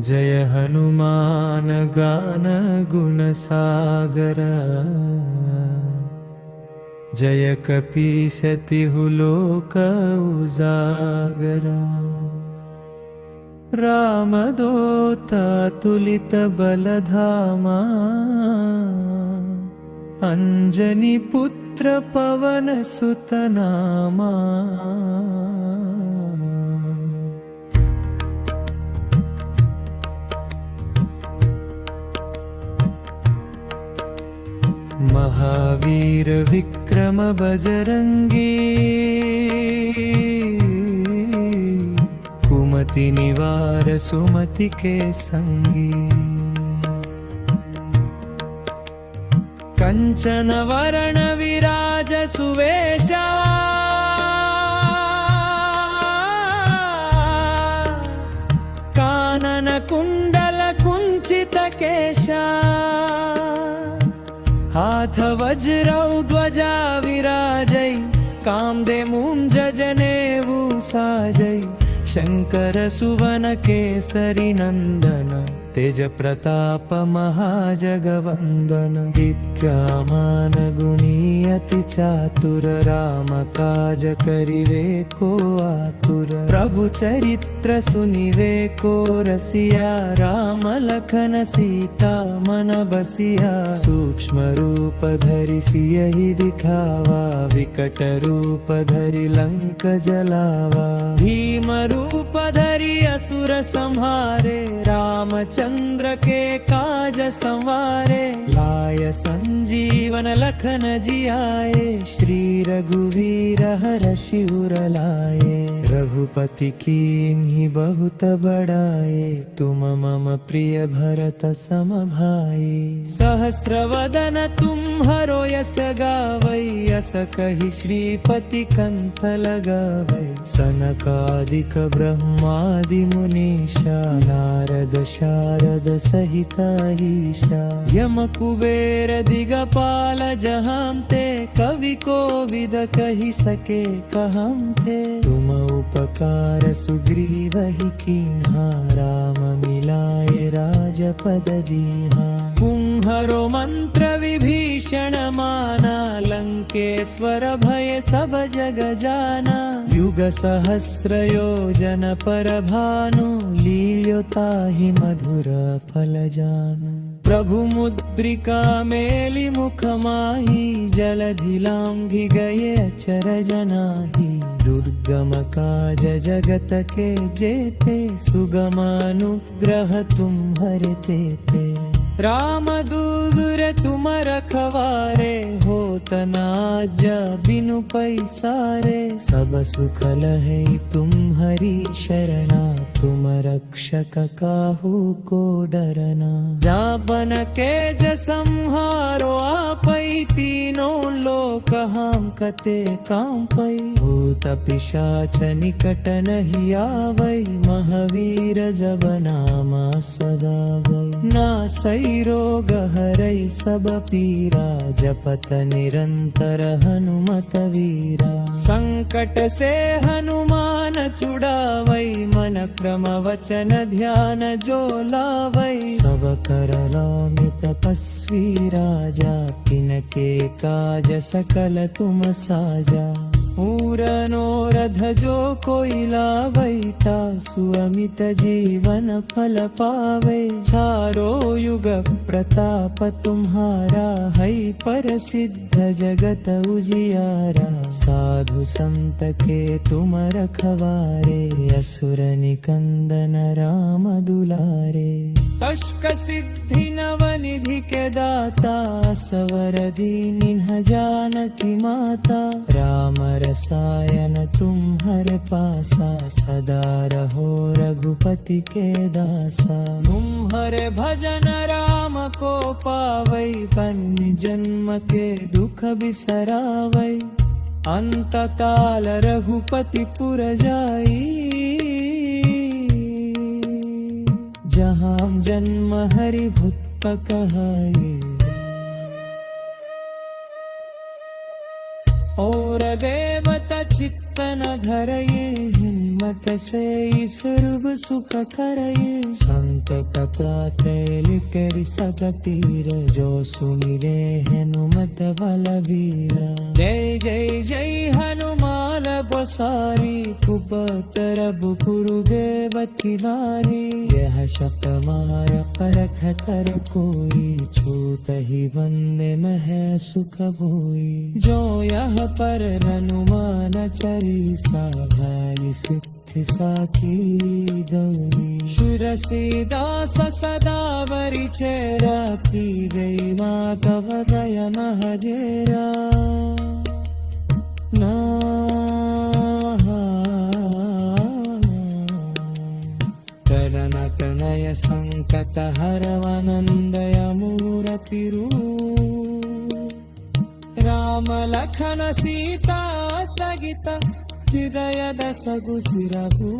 जय हनुमान गान गुण सागर, जय कपीस तिहु लोक उजागर। रामदूत अतुलित बलधामा, अंजनी पुत्र पवन सुत नामा। महावीर विक्रम बजरंगी, कुमति निवार सुमति के संगी। कंचन वरण विराज सुवेशा, कानन कुंडल कुंचित केशा। हाथ वज्रौ ध्वजा विराजै, कामधेनुं जनेऊ साजै। शंकर सुवन केसरी नंदन, तेज प्रताप महाजगवंदन। विद्यामान गुणी अति चातुर, राम काज करिवे को आतुर। प्रभु चरित्र सुनिवे को रसिया, राम लखन सीता मन बसिया। सूक्ष्म रूप धरि सियहि दिखावा, विकट रूप धरि लंक जलावा। भीम रूप धरि असुर संहारे, रामचंद्र के काज संवारे। लाय संजीवन लखन जियाए, श्री रघुवीर हर्षि उर लाए। रघुपति कीन्ही बहुत बड़ाए, तुम मम प्रिय भरत सम भाई। सहस्र वदन तुम्हरो यस गावै, यस कहि श्रीपति कंठ लगावै। सनकादिक ब्रह्मादि मुनीषा, नारद शारद सहित ईशा। यम कुबेर दिगपाल जहाँ ते, कवि कोविद कहि सके कहम थे। तुम उपकार सुग्रीवहि कीन्हा, राम मिलाए राजपद दीन्हा। तुम्हरो मंत्र विभीषण माना, लंकेश्वर भय सब जग जाना। युग सहस्र योजन पर भानु, लील्योताहि मधुर फल जानु। प्रभु मुद्रिका मेलि मुख माहि, जलधि लांघि गए अचरज नाहि। दुर्गम काज जगत के जेते, सुगम अनुग्रह तुम्हरे तेते। राम दूर तुम रखवारे, होत न आज्ञा बिनु पैसारे। सब सुख लहै तुम्हरी शरणा, तुम रक्षक काहू को डरना। जापन केज संहारो आपै, तीनों लोक हांकते कांपै। भूत पिशाच निकट नहीं आवै, महावीर जब नामा सदावै। नासै रोग हरै सब पीरा, जपत निरंतर हनुमत वीरा। संकट से हनुमान छुड़ावै, मन क्रम वचन ध्यान जो लावै। सब कर लांघ तपस्वी राजा, तिनके काज सकल तुम साजा। पूरनोरध जो कोई लावै, तासु अमित जीवन फल पावै। चारो युग प्रताप तुम्हारा, है प्रसिद्ध जगत उजियारा। साधु संत के तुम रखवारे, असुर निकंदन राम दुलारे। तष्क सिद्धि नव निधि के दाता, सवर दीन्ह जानकी माता। राम रसायन तुम्हरे पासा, सदा रहो रघुपति के दासा। तुम्हरे भजन राम को पावै, पुण्य जन्म के दुख बिसरावै। अंत काल रघुपति पुर जाई, जहाँ जन्म हरि भुत कहाई। और देवता चित्त रतन धरये हिम्मत से सर्व सुख करये संत कथा तैल कर सत पीर जो सुमिरे हनुमत बलबीर जय जय जय हनुमान गोसारी कुपतर गुरुदेव नारी यह शत मार परख कर कोई छूट ही वंदे मह सुख भोई जो यह पर हनुमान चरीसा भाई सिद्धि साखी गौरी शिरसीदास सदा बरि चेरा की जय माधव दय महदेरा करन कनय संकट हरवनंदय मूरतिरू राम लखन सीता सगित हृदय दस गुसिरभू